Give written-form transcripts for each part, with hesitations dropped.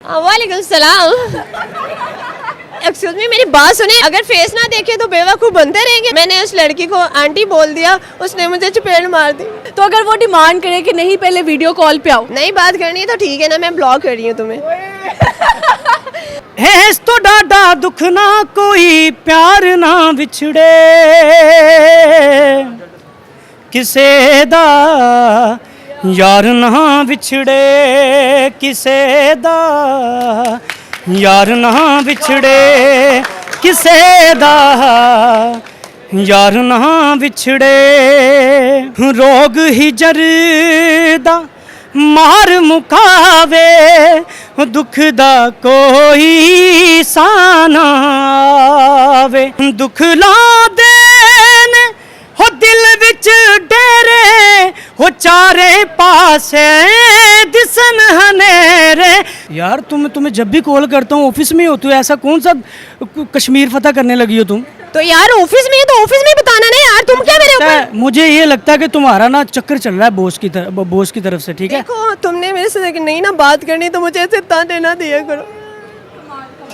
वालेकुम सलाम। Excuse me, मेरी बात सुने। अगर फेस ना देखे तो बेवकूफ़ बनते रहेंगे। मैंने उस लड़की को आंटी बोल दिया, उसने मुझे चपेट मार दी। तो अगर वो डिमांड करे कि नहीं पहले वीडियो कॉल पे आओ, नहीं बात करनी है तो ठीक है ना, मैं ब्लॉक कर रही हूँ तुम्हें। है इस तो डाडा दुख ना कोई प्यार ना विछड़े किसे दा यार ना विछड़े किसे दा यार ना विछड़े किसे दा यार ना विछड़े रोग ही जरदा मार मुकावे दुख दा कोई साना आवे दुख ला देन हो दिल विच डेरे हो चारे पासे दिसन हनेरे। यार तुम्हें जब भी कॉल करता हूँ ऑफिस में हो तो ऐसा कौन सा कश्मीर फतह करने लगी हो तुम? तो यार ऑफिस में तो ऑफिस में बताना ना यार, तुम क्या मेरे ऊपर। मुझे ये लगता है कि तुम्हारा ना चक्कर चल रहा है बॉस की तरफ से, ठीक है? देखो तुमने मेरे से नहीं ना बात करनी तो मुझे ऐसे ताने ना दिया करो।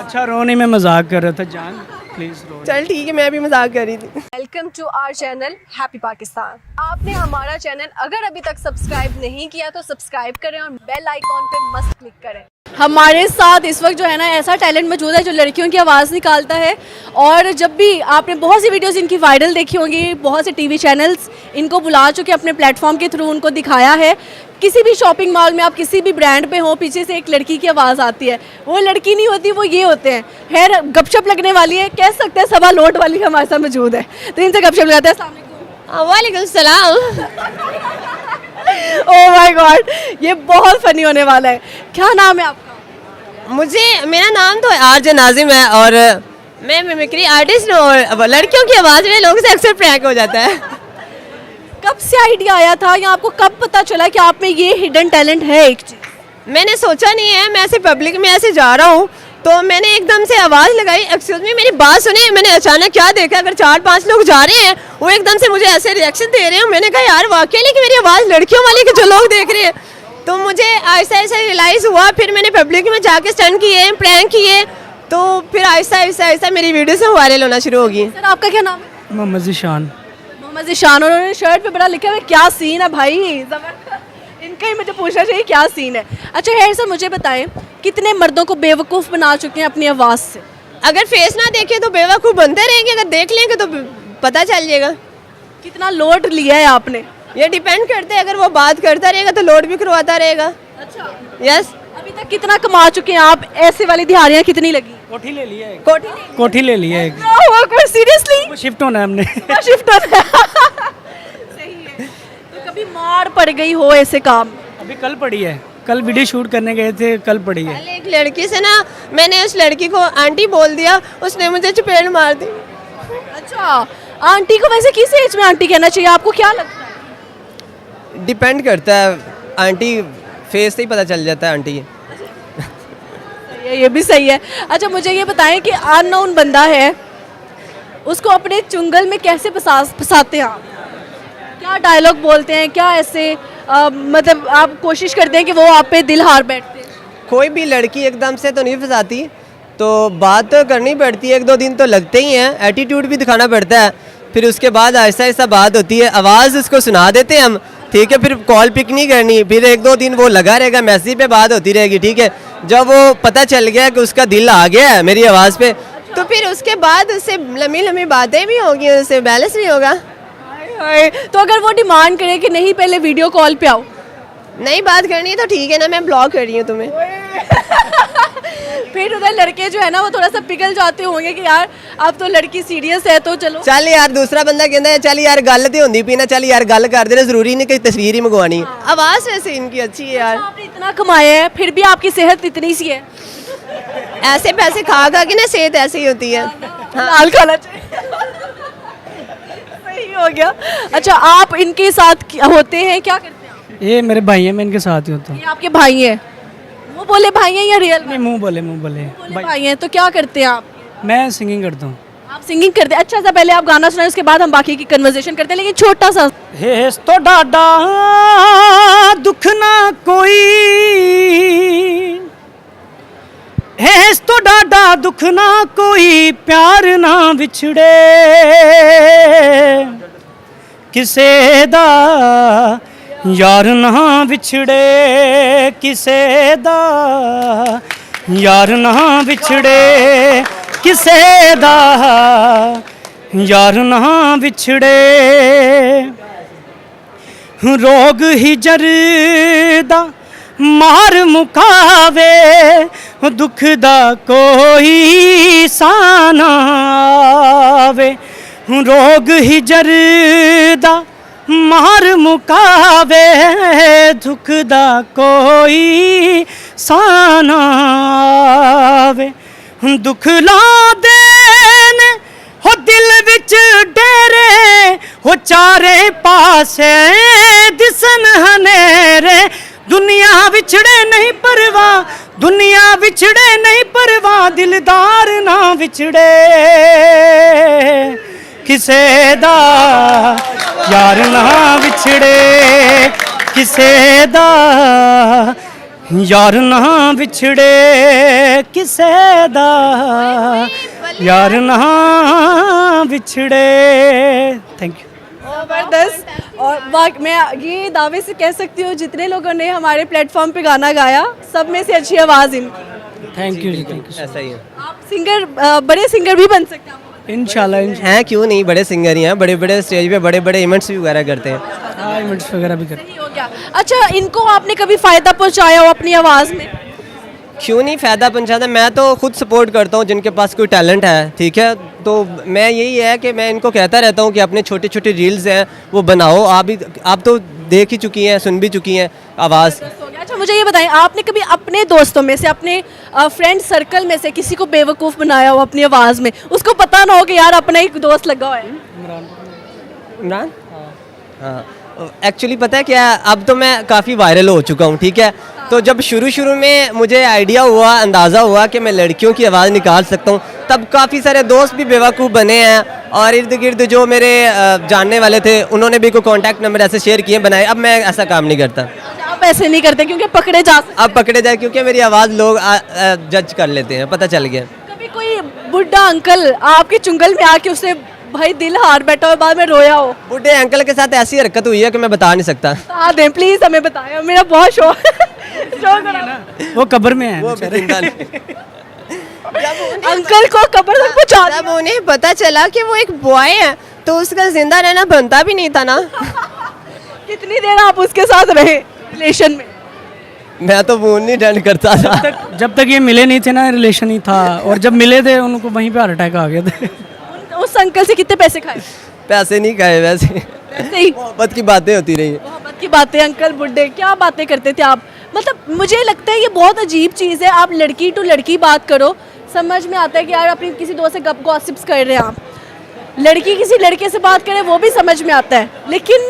अच्छा रोनी, मैं मजाक कर रहा था जान, प्लीज रो। चल ठीक है, मैं भी मजाक कर रही थी। Welcome to our channel happy Pakistan. आपने हमारा चैनल अगर अभी तक सब्सक्राइब नहीं किया तो सब्सक्राइब करें और बेल आइकॉन पे मस्त क्लिक करें। हमारे साथ इस वक्त जो है ना ऐसा टैलेंट मौजूद है जो लड़कियों की आवाज़ निकालता है। और जब भी आपने बहुत सी वीडियोस इनकी वायरल देखी होंगी, बहुत से टीवी चैनल्स इनको बुला चुके अपने प्लेटफॉर्म के थ्रू उनको दिखाया है। किसी भी शॉपिंग मॉल में आप किसी भी ब्रांड पे हो, पीछे से एक लड़की की आवाज़ आती है। वो लड़की नहीं होती, वो ये होते हैं। खैर गपशप लगने वाली है, कह सकते हैं सवा लोट वाली हमारे साथ मौजूद है, तो इनसे गपशप लगाते हैं। अस्सलाम वालेकुम। वालेकुम सलाम। ओह माय गॉड, ये बहुत फनी होने वाला है। क्या नाम है आपका? मेरा नाम तो आरजे नाजिम है और मैं मिमिक्री आर्टिस्ट हूँ और लड़कियों की आवाज़ में लोगों से अक्सर प्रैंक हो जाता है। कब से आइडिया आया था या आपको कब पता चला कि आप में ये हिडन टैलेंट है? एक चीज़ मैंने सोचा नहीं है, मैं ऐसे पब्लिक में ऐसे जा रहा हूँ तो मैंने एकदम से आवाज़ लगाई। एक्सक्यूज मी, मेरी बात सुनिए। मैंने अचानक क्या देखा, अगर 4-5 लोग जा रहे हैं वो एकदम से मुझे ऐसे रिएक्शन दे रहे हैं। मैंने कहा यार वाकई नहीं कि मेरी आवाज़ लड़कियों वाली की जो लोग देख रहे हैं। तो मुझे ऐसा ऐसा रियलाइज़ हुआ, फिर मैंने पब्लिक में जाके स्टंट किए, प्रैंक किए, तो फिर आहिस्ता आहिस्ता मेरी वीडियो से वायरल होना शुरू होगी। सर आपका क्या नाम है? मोहम्मद ज़ीशान। मोहम्मद ज़ीशान। और उन्होंने शर्ट पे बड़ा लिखा है, क्या सीन है भाई, जबरदस्त। इनका ही मुझे पूछना चाहिए क्या सीन है। अच्छा है सर, मुझे बताएं कितने मर्दों को बेवकूफ़ बना चुके हैं अपनी आवाज़ से? अगर फेस ना देखे तो बेवकूफ़ बनते रहेंगे, अगर देख लेंगे तो पता चल जाएगा। कितना लोड लिया है आपने? ये डिपेंड करते हैं, अगर वो बात करता रहेगा तो लोड भी करवाता रहेगा। अच्छा यस। अभी तक कितना कमा चुके हैं आप? ऐसे वाली दिहाड़ियाँ कितनी लगी? कोठी ले लिया है, कोठी कोठी ले लिया है। सीरियसली शिफ्ट होना है हमने। शिफ्ट होना है। सही है। तो कभी मार पड़ गई हो ऐसे काम? अभी कल पड़ी है, कल वीडियो शूट करने गए थे, कल पड़ी है। पहले एक लड़की से ना मैंने उस लड़की को आंटी बोल दिया, उसने मुझे चपेट मार दी। अच्छा, आंटी को वैसे किस एज में आंटी कहना चाहिए, आपको क्या लगता है? डिपेंड करता है, आंटी फेस से ही पता चल जाता है आंटी। ये भी सही है। अच्छा मुझे ये बताएं कि अननोन बंदा है, उसको अपने चुंगल में कैसे फंसाते हैं आप? क्या डायलॉग बोलते हैं, क्या ऐसे मतलब आप कोशिश करते हैं कि वो आप पे दिल हार बैठते हैं? कोई भी लड़की एकदम से तो नहीं फंसाती, तो बात तो करनी पड़ती है, 1-2 दिन तो लगते ही हैं, एटीट्यूड भी दिखाना पड़ता है, फिर उसके बाद आहिस्ता आहिस्ता बात होती है, आवाज़ उसको सुना देते हैं हम, ठीक है, फिर कॉल पिक नहीं करनी, फिर 1-2 दिन वो लगा रहेगा, मैसेज पे बात होती रहेगी, ठीक है। जब वो पता चल गया कि उसका दिल आ गया है मेरी आवाज़ पे, तो फिर उसके बाद उससे लंबी लंबी बातें भी होगी, उससे बैलेंस भी होगा। तो अगर वो डिमांड करे कि नहीं पहले वीडियो कॉल पे आओ, नहीं बात करनी है तो ठीक है ना, मैं ब्लॉक कर रही हूँ तुम्हें। फिर उधर लड़के जो है ना वो थोड़ा सा पिघल जाते होंगे कि यार अब तो लड़की सीरियस है तो चलो। चल यार दूसरा बंदा कहता है चल यार गल तो होंदी पी ना, चल यार गल कर दे, जरूरी नहीं कि तस्वीर ही मंगवानी। आवाज़ वैसे इनकी अच्छी है यार। आपने इतना कमाया है फिर भी आपकी सेहत इतनी सी है। ऐसे पैसे खा खा के ना सेहत ऐसे ही होती है। लाल खाना चाहिए। सही हो गया। अच्छा आप इनके साथ होते हैं, क्या करते हैं आप? ये मेरे भाई हैं, मैं इनके साथ ही होता हूँ। ये आपके भाई हैं? वो बोले भाई हैं या रियल नहीं, मुंह बोले बोले भाई हैं? तो क्या करते हैं आप? मैं सिंगिंग करता हूँ। आप सिंगिंग करते हैं? अच्छा सा पहले आप गाना सुनाए, उसके बाद हम बाकी की कन्वर्सेशन करते हैं, लेकिन छोटा सा। हेस तो डाडा दुख ना कोई है इस तो डाडा दुख ना कोई प्यार ना विछड़े किसे दा यार ना विछड़े किसे दा यार ना विछड़े किसे दा यार ना विछड़े रोग ही जरदा मार मुकावे दुख दा कोई साना आवे रोग ही जरदा मार मुकावे दुख दा कोई साना आवे दुख ला देन हो दिल विच डेरे हो चारे पासे दिसन हनेरे दुनिया विछड़े नहीं परवाह दुनिया विछड़े नहीं परवाह दिलदार ना विछड़े किसे दा यार ना विछड़े किसे दा यार ना विछड़े किसे दा यार ना विछड़े थैंक यू जबरदस्त। और मैं ये दावे से कह सकती हूँ जितने लोगों ने हमारे प्लेटफॉर्म पे गाना गाया सब में से अच्छी आवाज़ इनकी। Thank you ji thank you ऐसा ही है। आप सिंगर बड़े सिंगर भी बन सकते हैं इंशाल्लाह हैं क्यों नहीं, बड़े सिंगर ही हैं, बड़े बड़े स्टेज पे बड़े बड़े इवेंट्स भी वगैरह करते हैं। हाँ इवेंट्स वगैरह भी करते सही हो गया। अच्छा, इनको आपने कभी फ़ायदा पहुँचाया हो अपनी आवाज़ में? क्यों नहीं फ़ायदा पहुंचाता, मैं तो खुद सपोर्ट करता हूँ जिनके पास कोई टैलेंट है, ठीक है। तो मैं यही है कि मैं इनको कहता रहता हूँ कि अपने छोटे छोटे रील्स हैं वो बनाओ। आप तो देख ही चुकी हैं, सुन भी चुकी हैं आवाज़। अच्छा, मुझे ये बताएं, आपने कभी अपने दोस्तों में से, अपने फ्रेंड सर्कल में से किसी को बेवकूफ़ बनाया हो अपनी आवाज़ में, उसको पता ना हो कि यार अपना ही दोस्त लगा हुआ है? इमरान, हाँ एक्चुअली पता है क्या, अब तो मैं काफ़ी वायरल हो चुका हूँ, ठीक है। तो जब शुरू में मुझे आइडिया हुआ, अंदाज़ा हुआ कि मैं लड़कियों की आवाज़ निकाल सकता हूँ, तब काफ़ी सारे दोस्त भी बेवकूफ़ बने हैं और इर्द गिर्द जो मेरे जानने वाले थे उन्होंने भी कोई कॉन्टैक्ट नंबर ऐसे शेयर किए, बनाए। अब मैं ऐसा काम नहीं करता। आप ऐसे नहीं करते क्योंकि पकड़े जा सकते? अब पकड़े जाए क्योंकि मेरी आवाज़ लोग जज कर लेते हैं, पता चल गया। कभी कोई बुढ़ा अंकल आपके चुंगल में आके उससे भाई दिल हार बैठा और बाद में रोया हो? बूढ़े अंकल के साथ ऐसी हरकत हुई है कि मैं बता नहीं सकता। बता दें प्लीज, हमें बताएं, मेरा बहुत शौक शौक वो कब्र में है वो भी जिंदा नहीं। अंकल को कब्र तक पहुंचा जब उन्हें पता चला कि वो एक बॉय है तो उसका जिंदा रहना बनता भी नहीं था ना। कितनी देर आप उसके साथ रहे रिलेशन में? मैं तो फोन नहीं अटेंड करता था। जब तक ये मिले नहीं थे ना रिलेशन ही था, और जब मिले थे उनको वहीं पे हार्ट अटैक आ गए थे। उस अंकल से कितने पैसे खाए? पैसे नहीं खाए, वैसे वैसे ही मोहब्बत की बातें होती रही। मोहब्बत की बातें। अंकल बुड्ढे क्या बातें करते थे आप? मतलब मुझे लगता है ये बहुत अजीब चीज़ है, आप लड़की टू लड़की बात करो, समझ में आता है कि यार अपनी किसी दोस्त से गॉसिप्स कर रहे हैं आप, लड़की किसी लड़के से बात करे वो भी समझ में आता है, लेकिन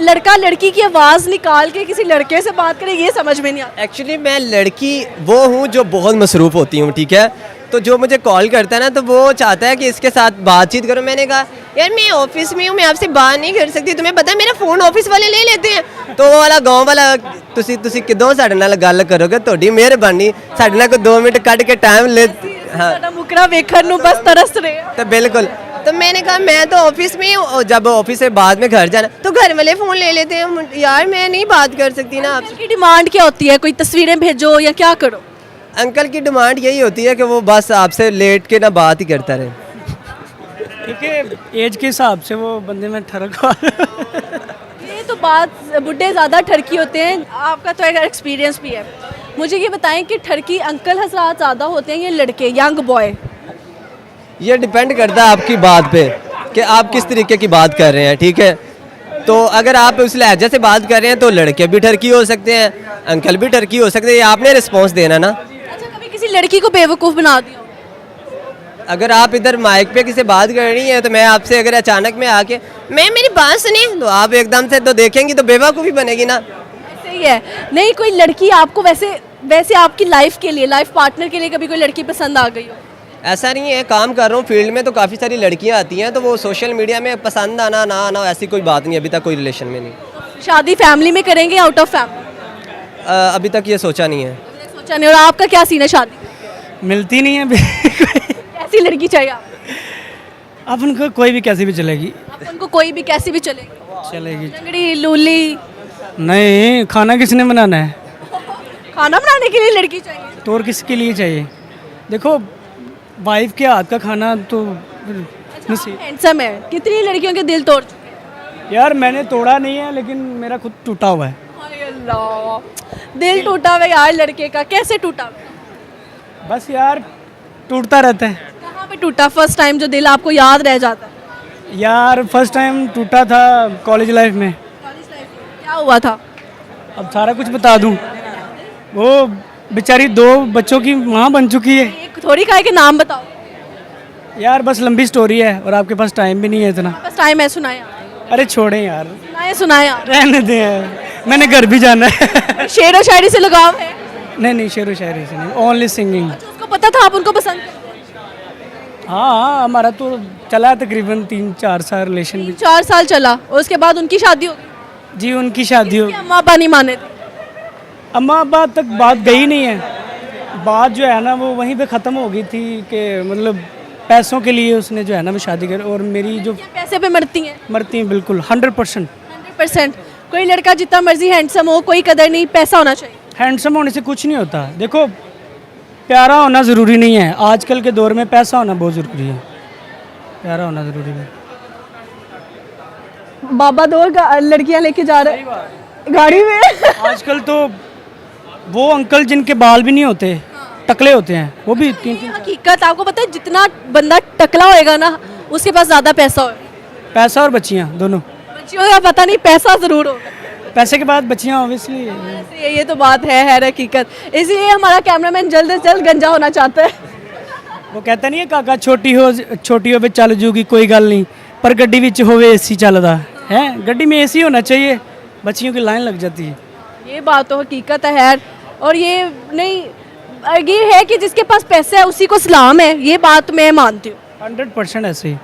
लड़का लड़की की आवाज़ निकाल के किसी लड़के से बात करे ये समझ में नहीं आता। एक्चुअली मैं लड़की वो हूँ जो बहुत मसरूफ़ होती हूँ, ठीक है। तो जो मुझे कॉल करता है ना तो वो चाहता है कि इसके साथ बातचीत करो। मैंने कहा यार मैं ऑफिस में हूँ, मैं आपसे बात नहीं कर सकती, तुम्हें पता है मेरा फ़ोन ऑफिस वाले ले लेते हैं। तो वो वाला गाँव वाला तुसी किदों साडे नाल गल करोगे, ਤੁਹਾਡੀ ਮਿਹਰਬਾਨੀ ਸਾਡੇ ਨਾਲ ਕੋਈ 2 ਮਿੰਟ ਕੱਢ ਕੇ टाइम ले। हाँ साडा मुकरा वेखण ਨੂੰ बस तरस रहे हैं। तो बिल्कुल, तो मैंने कहा मैं तो ऑफिस में हूँ, जब ऑफिस से बाद में घर जाना तो घर वाले फ़ोन ले लेते हैं। यार मैं नहीं बात कर सकती ना आपसे। की डिमांड क्या होती है? कोई तस्वीरें भेजो या क्या करो? अंकल की डिमांड यही होती है कि वो बस आपसे लेट के ना बात ही करता रहे। क्योंकि एज के हिसाब से वो बंदे में ठरक ये तो बात, बुढ़े ज़्यादा ठरकी होते हैं, आपका तो एक एक्सपीरियंस भी है। मुझे ये बताएं कि ठरकी अंकल हजरात ज़्यादा होते हैं या लड़के, यंग बॉय? ये डिपेंड करता है आपकी बात पे कि आप किस तरीके की बात कर रहे हैं, ठीक है। तो अगर आप उस लहजे से बात कर रहे हैं तो लड़के भी ठरकी हो सकते हैं, अंकल भी ठरकी हो सकते हैं, ये आपने रिस्पॉन्स देना ना। अच्छा, कभी किसी लड़की को बेवकूफ़ बना दिया? अगर आप इधर माइक पे किसी बात कर रही हैं तो मैं आपसे अगर अचानक में आके मैं मेरी बात सुनी तो आप एकदम से तो देखेंगी तो बेवकूफ़ी बनेगी ना। सही है। नहीं, कोई लड़की आपको वैसे आपकी लाइफ के लिए, लाइफ पार्टनर के लिए कभी कोई लड़की पसंद आ गई हो? ऐसा नहीं है, काम कर रहा हूँ फील्ड में तो काफ़ी सारी लड़कियाँ आती हैं, तो वो सोशल मीडिया में पसंद आना ना आना ऐसी कोई बात नहीं, अभी तक कोई रिलेशन में नहीं। शादी फैमिली में करेंगे, आउट ऑफ फैमिली? अभी तक ये सोचा नहीं है। सोचा नहीं। और आपका क्या सीन है शादी? मिलती नहीं है अभी। कैसी लड़की चाहिए आपको? अब उनको कोई भी कैसी भी चलेगी। आप उनको कोई भी कैसी भी चलेगी, चलेगी। लंगड़ी लूली, नहीं, खाना किसने बनाना है? खाना बनाने के लिए लड़की चाहिए। तो और किसके लिए चाहिए? देखो, वाइफ के हाथ का खाना तो नसीब। हैंडसम है, कितनी लड़कियों के दिल तोड़ चुके हैं। यार मैंने तोड़ा नहीं है, लेकिन मेरा खुद टूटा हुआ है। हाय अल्लाह, दिल टूटा हुआ है यार लड़के का, कैसे टूटा हुआ है? बस यार टूटता रहता है। कहाँ पे टूटा फर्स्ट टाइम जो दिल आपको याद रह जाता है? यार फर्स्ट टाइम टूटा था कॉलेज लाइफ में। क्या हुआ था? अब सारा कुछ बता दूं। वो बेचारी 2 बच्चों की माँ बन चुकी है। एक थोड़ी का है कि नाम बताओ। यार बस लंबी स्टोरी है और आपके पास टाइम भी नहीं है इतना। बस टाइम है, सुनाए अरे छोड़ें यार, सुनाए रहने दें यार, मैंने घर भी जाना है। शेर व शायरी से लगाव है? नहीं, शेर व शायरी से नहीं, ओनली सिंगिंग। उसको पता था आप उनको पसंद करते हैं? हाँ, हमारा तो चला तकरीबन 3-4 साल रिलेशन भी। 4 साल चला और उसके बाद उनकी शादी हो गई। जी, उनकी शादी हो। अम्मा अब्बा नहीं माने थे? अम्मा अब्बा तक बात गई नहीं है। बात जो है ना वो वहीं पे ख़त्म हो गई थी कि मतलब पैसों के लिए उसने जो है ना वो शादी कर, और मेरी जो क्या पैसे पे मरती हैं? मरती हैं बिल्कुल 100%। 100%। कोई लड़का जितना मर्जी हैंडसम हो, कोई कदर नहीं, पैसा होना चाहिए। हैंडसम होने से कुछ नहीं होता। देखो, प्यारा होना ज़रूरी नहीं है। आजकल के दौर में पैसा होना बहुत ज़रूरी है, प्यारा होना ज़रूरी है। बाबा 2 लड़कियां लेके जा रहे हैं गाड़ी में। आजकल तो वो अंकल जिनके बाल भी नहीं होते, टकले होते हैं, वो भी 3-3। हकीकत आपको पता है, जितना बंदा टकला होएगा ना उसके पास ज़्यादा पैसा होगा। पैसा और बच्चियाँ दोनों। बच्चियों का पता नहीं, पैसा ज़रूर होगा। पैसे के बाद बच्चियाँ ऑब्वियसली। ये तो बात है हकीकत। इसलिए हमारा कैमरामैन जल्द से जल्द गंजा होना चाहता है। वो कहता नहीं है काका, छोटी हो वे चल जूगी कोई गल नहीं, पर गड्डी विच होवे एसी चलदा है। गड्डी में एसी होना चाहिए, बच्चियों की लाइन लग जाती है। ये बात तो हकीकत है यार। और ये नहीं, ये है कि जिसके पास पैसा है उसी को सलाम है, ये बात मैं मानती हूँ। 100% ऐसे ही।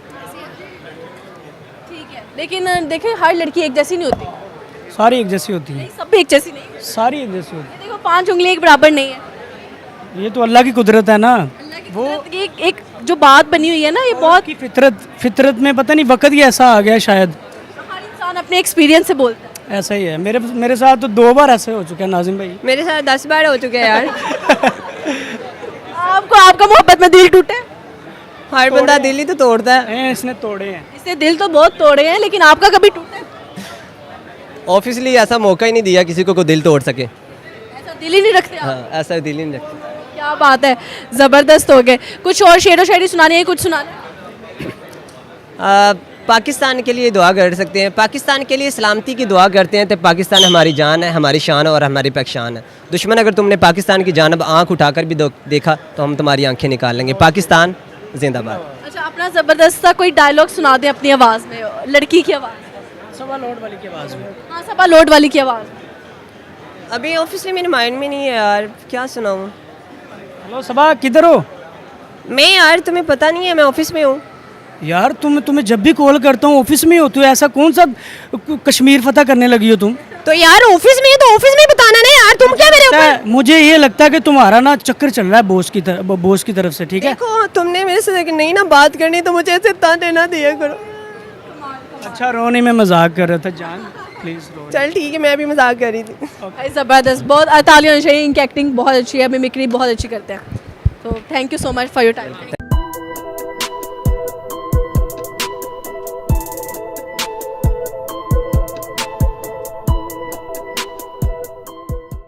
ठीक है, लेकिन देखें हर लड़की एक जैसी नहीं होती। सारी एक जैसी होती है। सब भी एक जैसी नहीं। सारी एक जैसी होती देखो 5 उंगली एक बराबर नहीं है। है। ये तो अल्लाह की कुदरत है ना। वो एक जो बात बनी हुई है ना, ये बहुत की फितरत में पता नहीं वक्त ही ऐसा आ गया शायद। हर इंसान अपने एक्सपीरियंस से बोलता है। ऐसा ही है। मेरे साथ तो 2 बार ऐसे हो चुके हैं नाजिम भाई। मेरे साथ 10 बार हो चुके हैं यार। आपको आपका मोहब्बत में दिल टूटे? हर बंदा दिल ही तो तोड़ता है। इसने तोड़े हैं। इससे दिल तो बहुत तोड़े हैं, लेकिन आपका कभी टूटे? ऑफिसली ऐसा मौका ही नहीं दिया किसी को दिल तोड़ सके। ऐसा दिल ही नहीं रखते आप? हाँ, ऐसा दिल ही नहीं रखते। क्या बात है, ज़बरदस्त हो गए। कुछ और शेर व शायरी सुनानी है? कुछ सुनाना है? पाकिस्तान के लिए दुआ कर सकते हैं, पाकिस्तान के लिए सलामती की दुआ करते हैं। तो पाकिस्तान हमारी जान है, हमारी शान और हमारी पहचान है। दुश्मन अगर तुमने पाकिस्तान की जानब आंख उठाकर भी देखा तो हम तुम्हारी आंखें निकाल लेंगे। पाकिस्तान जिंदाबाद। अच्छा, अपना ज़बरदस्त सा कोई डायलॉग सुना दें अपनी आवाज़ में, लड़की की आवाज़। सवा लोड वाली की आवाज़ में। हाँ, सभा लोड वाली की आवाज़। अभी ऑफिसली मेरे माइंड में नहीं है यार, क्या सुनाऊँ। हेलो सबा, किधर हो? मैं यार तुम्हें पता नहीं है, मैं ऑफिस में हूँ। यार तुम्हें जब भी कॉल करता हूँ ऑफिस में हो। तो ऐसा कौन सा कश्मीर फतह करने लगी हो तुम? तो यार ऑफिस में है तो ऑफिस में बताना ना यार, तुम क्या मेरे ऊपर। मुझे ये लगता है कि तुम्हारा ना चक्कर चल रहा है बॉस की तरफ से, ठीक है? देखो तुमने मेरे से नहीं ना बात करनी तो मुझे ऐसे ताने ना दिया करो। अच्छा, रोने में मजाक कर रहा था जान, प्लीज रो। चल ठीक है, मैं भी मजाक कर रही थी। भाई ज़बरदस्त, बहुत तालियां होनी चाहिए। इनकी एक्टिंग बहुत अच्छी है, मिमिक्री बहुत अच्छी करते हैं। तो thank you so much for your time.